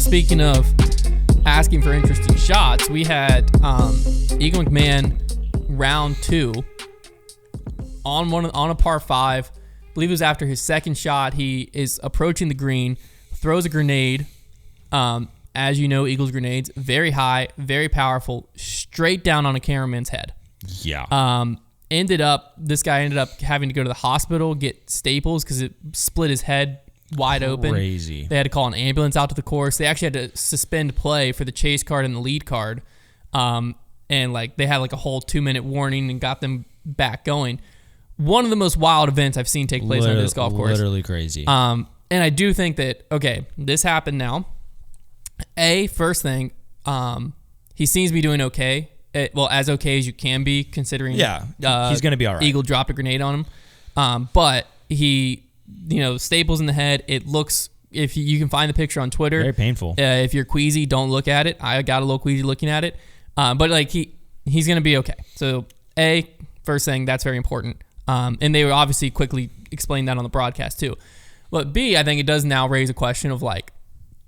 speaking of asking for interesting shots, we had Eagle McMahon round 2 on a par 5. I believe it was after his second shot. He is approaching the green, throws a grenade. As you know, Eagles grenades, very high, very powerful, straight down on a cameraman's head. Yeah. This guy ended up having to go to the hospital, get staples because it split his head wide open. Crazy. They had to call an ambulance out to the course. They actually had to suspend play for the chase card and the lead card. And they had a whole 2-minute warning and got them back going. One of the most wild events I've seen take place on this golf course. Literally crazy. And I do think that, okay, this happened now. First thing, he seems to be doing okay. As okay as you can be, considering he's going to be all right. Eagle dropped a grenade on him. But he, staples in the head. It looks, if you can find the picture on Twitter. Very painful. If you're queasy, don't look at it. I got a little queasy looking at it. But he's going to be okay. So first thing, that's very important. And they obviously quickly explained that on the broadcast too. But B, I think it does now raise a question of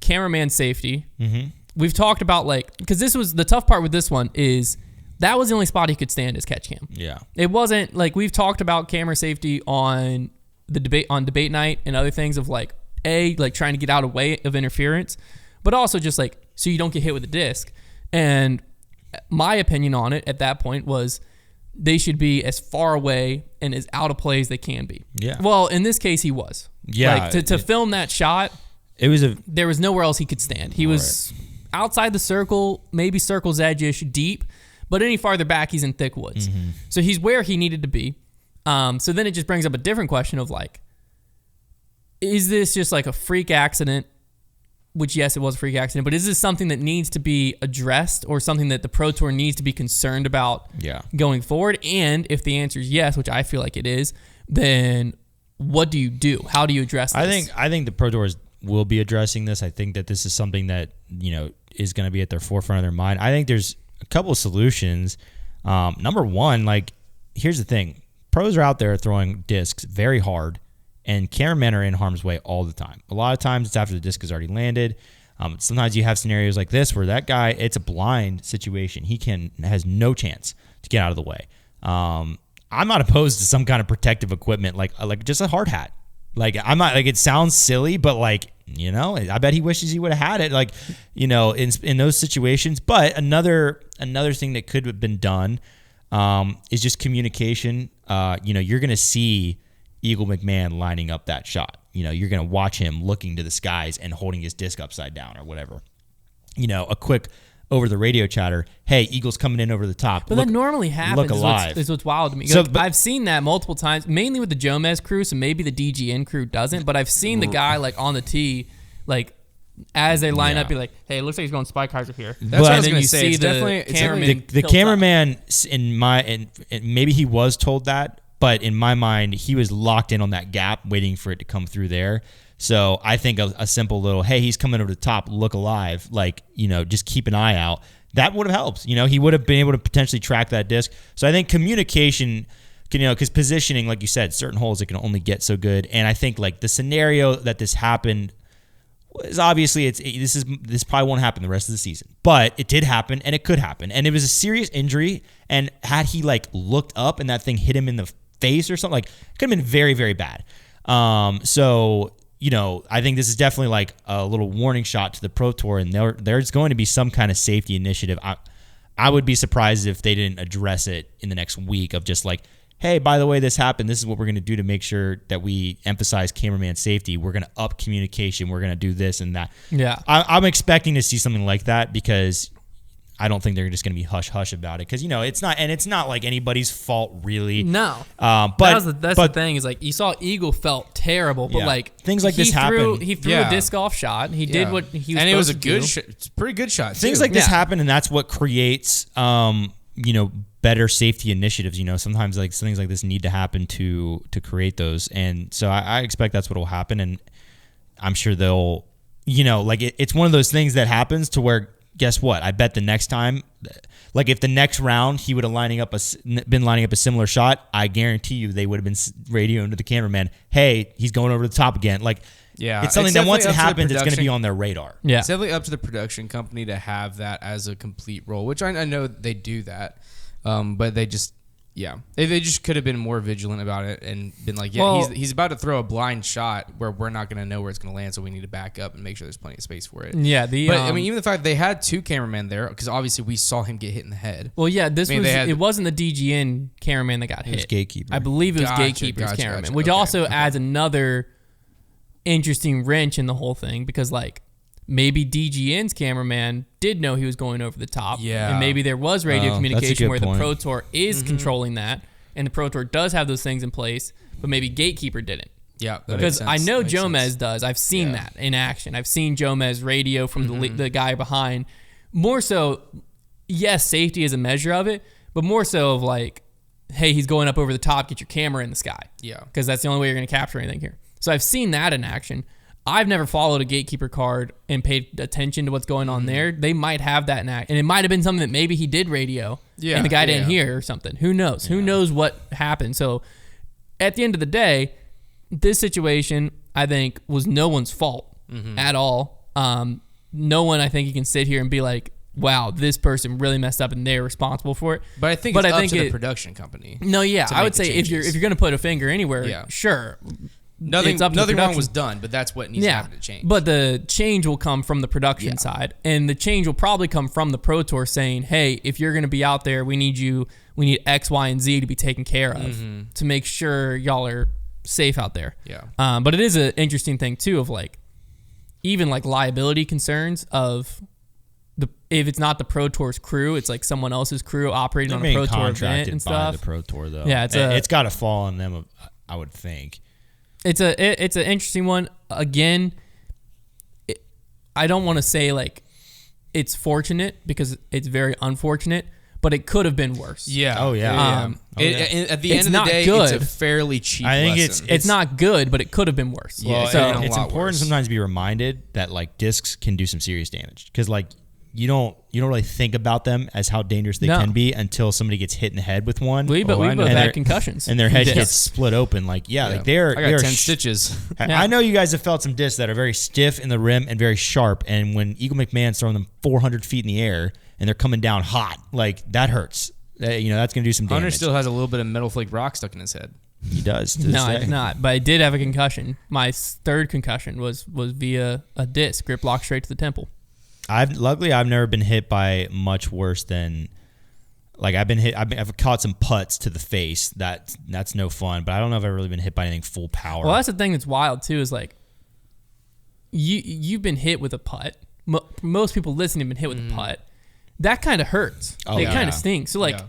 cameraman safety. Mm-hmm. We've talked about because this was the tough part with this one is that was the only spot he could stand as catch cam. Yeah. It wasn't we've talked about camera safety on the debate night and other things of trying to get out of way of interference, but also just so you don't get hit with a disc. And my opinion on it at that point was they should be as far away and as out of play as they can be. Yeah. Well, in this case, he was. Yeah. To film that shot, there was nowhere else he could stand. He was outside the circle, maybe circle's edge-ish, deep, but any farther back, he's in thick woods. Mm-hmm. So he's where he needed to be. So then it just brings up a different question of is this just a freak accident? Which, yes, it was a freak accident, but is this something that needs to be addressed or something that the Pro Tour needs to be concerned about going forward? And if the answer is yes, which I feel like it is, then what do you do? How do you address this? I think the Pro Tours will be addressing this. I think that this is something that, is going to be at their forefront of their mind. I think there's a couple of solutions. Number one, here's the thing. Pros are out there throwing discs very hard, and cameramen are in harm's way all the time. A lot of times it's after the disc has already landed. Sometimes you have scenarios like this where that guy, it's a blind situation. He has no chance to get out of the way. I'm not opposed to some kind of protective equipment, like just a hard hat. I'm not it sounds silly, but I bet he wishes he would have had it, in those situations. But another thing that could have been done is just communication. You're going to see Eagle McMahon lining up that shot. You're going to watch him looking to the skies and holding his disc upside down or whatever. A quick over the radio chatter, hey, Eagle's coming in over the top. But that normally happens. Look alive. Is what's wild to me. So, I've seen that multiple times, mainly with the Jomez crew, so maybe the DGN crew doesn't, but I've seen the guy on the tee, as they line up, be like, hey, it looks like he's going spike hyzer here. That's what I was going to say. see It's definitely the cameraman, maybe he was told that, but in my mind, he was locked in on that gap, waiting for it to come through there. So I think a simple little, hey, he's coming over the top, look alive, just keep an eye out. That would have helped. He would have been able to potentially track that disc. So I think communication, because positioning, like you said, certain holes, it can only get so good. And I think the scenario that this happened is obviously this probably won't happen the rest of the season, but it did happen and it could happen. And it was a serious injury. And had he looked up and that thing hit him in the face or something, it could have been very, very bad. So I think this is definitely a little warning shot to the Pro Tour, and there's going to be some kind of safety initiative. I would be surprised if they didn't address it in the next week of just hey, by the way, this happened. This is what we're going to do to make sure that we emphasize cameraman safety. We're going to up communication. We're going to do this and that. Yeah. I'm expecting to see something like that because I don't think they're just going to be hush-hush about it because, it's not anybody's fault, really. No. But that's the thing is, you saw Eagle felt terrible, but, things like this happen. He threw a disc golf shot. He did what he was supposed to do. And it was a good shot. It's a pretty good shot, Things like this happen, and that's what creates, better safety initiatives. Sometimes, things like this need to happen to create those. And so I expect that's what will happen, and I'm sure they'll, it's one of those things that happens to where guess what? I bet the next time, like if the next round he would have been lining up a similar shot, I guarantee you they would have been radioing to the cameraman, hey, he's going over the top again. Like, yeah, it's something that once it happens, it's going to be on their radar. Yeah. It's definitely up to the production company to have that as a complete role, which I know they do that, but they just, they just could have been more vigilant about it and been like, he's about to throw a blind shot where we're not going to know where it's going to land, so we need to back up and make sure there's plenty of space for it. Yeah, but I mean, even the fact they had 2 cameramen there, because obviously we saw him get hit in the head. Well, yeah, it wasn't the DGN cameraman that got hit. It was Gatekeeper. I believe it was Gatekeepers cameraman, which also adds another interesting wrench in the whole thing, because like maybe DGN's cameraman did know he was going over the top, and maybe there was radio communication where the Pro Tour is controlling that, and the Pro Tour does have those things in place, but maybe Gatekeeper didn't. Yeah, because I know Jomez does. I've seen that in action. I've seen Jomez radio from the guy behind. More so, yes, safety is a measure of it, but more so of like, hey, he's going up over the top, get your camera in the sky. Yeah. Because that's the only way you're going to capture anything here. So I've seen that in action. I've never followed a Gatekeeper card and paid attention to what's going on there. They might have that in action. And it might have been something that maybe he did radio and the guy didn't hear or something. Who knows? Who knows what happened? So at the end of the day, this situation, I think, was no one's fault at all. No one, I think, you can sit here and be like, wow, this person really messed up and they're responsible for it. But I think it's up to the production company. No, yeah. I would say if you're going to put a finger anywhere, sure. Nothing wrong was done, but that's what needs to happen to change. But the change will come from the production side, and the change will probably come from the Pro Tour saying, hey, if you're going to be out there, we need X, Y, and Z to be taken care of to make sure y'all are safe out there. Yeah. But it is an interesting thing, too, of like, even like liability concerns of if it's not the Pro Tour's crew, it's like someone else's crew operating on a Pro Tour event and stuff. By the Pro Tour, though. Yeah, it's got to fall on them, I would think. It's an interesting one. Again, I don't want to say like it's fortunate because it's very unfortunate, but it could have been worse. Yeah. Oh yeah. At the end of the day, good. it's a fairly cheap I think lesson. It's not good, but it could have been worse. Well, so it's important sometimes to be reminded that like discs can do some serious damage, because like you don't really think about them as how dangerous they can be until somebody gets hit in the head with one. We've both had concussions, and their head gets split open. Like like they're I got 10 stitches. I know you guys have felt some discs that are very stiff in the rim and very sharp, and when Eagle McMahon's throwing them 400 feet in the air and they're coming down hot, like that hurts. That's going to do some damage. Hunter still has a little bit of metal flake rock stuck in his head. He does. No, I do not. But I did have a concussion. My third concussion was via a disc, grip lock straight to the temple. Luckily I've never been hit by much worse than, like I've caught some putts to the face. That's no fun, but I don't know if I've really been hit by anything full power. Well, that's the thing that's wild too, is like you've been hit with a putt. Most people listening have been hit with a putt. That kind of hurts. It kind of stings. So like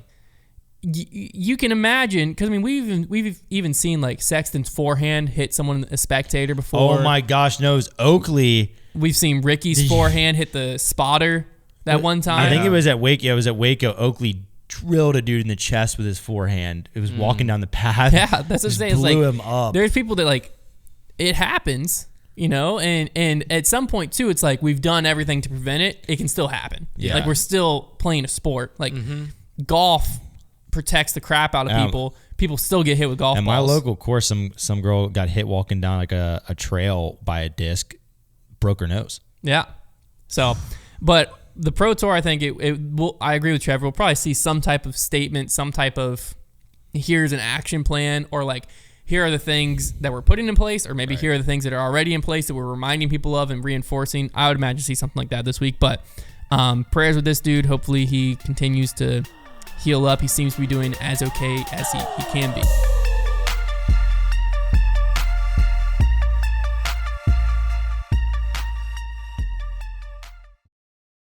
you can imagine, because I mean we've even seen like Sexton's forehand hit someone, a spectator, before. Oh my gosh, knows Oakley. We've seen Ricky's forehand hit the spotter that one time. I think it was at Waco. Yeah, it was at Waco. Oakley drilled a dude in the chest with his forehand. It was walking down the path. Yeah, that's what I'm saying. Blew him up. There's people that like, it happens, and at some point too, it's like we've done everything to prevent it. It can still happen. Yeah. Like we're still playing a sport. Like golf protects the crap out of people. People still get hit with golf balls. At my local course, some girl got hit walking down like a trail by a disc. Broke her nose. Yeah. So, but the Pro Tour, I think I agree with Trevor. We'll probably see some type of statement, some type of here's an action plan, or like here are the things that we're putting in place, or maybe here are the things that are already in place that we're reminding people of and reinforcing. I would imagine see something like that this week. But prayers with this dude. Hopefully he continues to heal up. He seems to be doing as okay as he can be.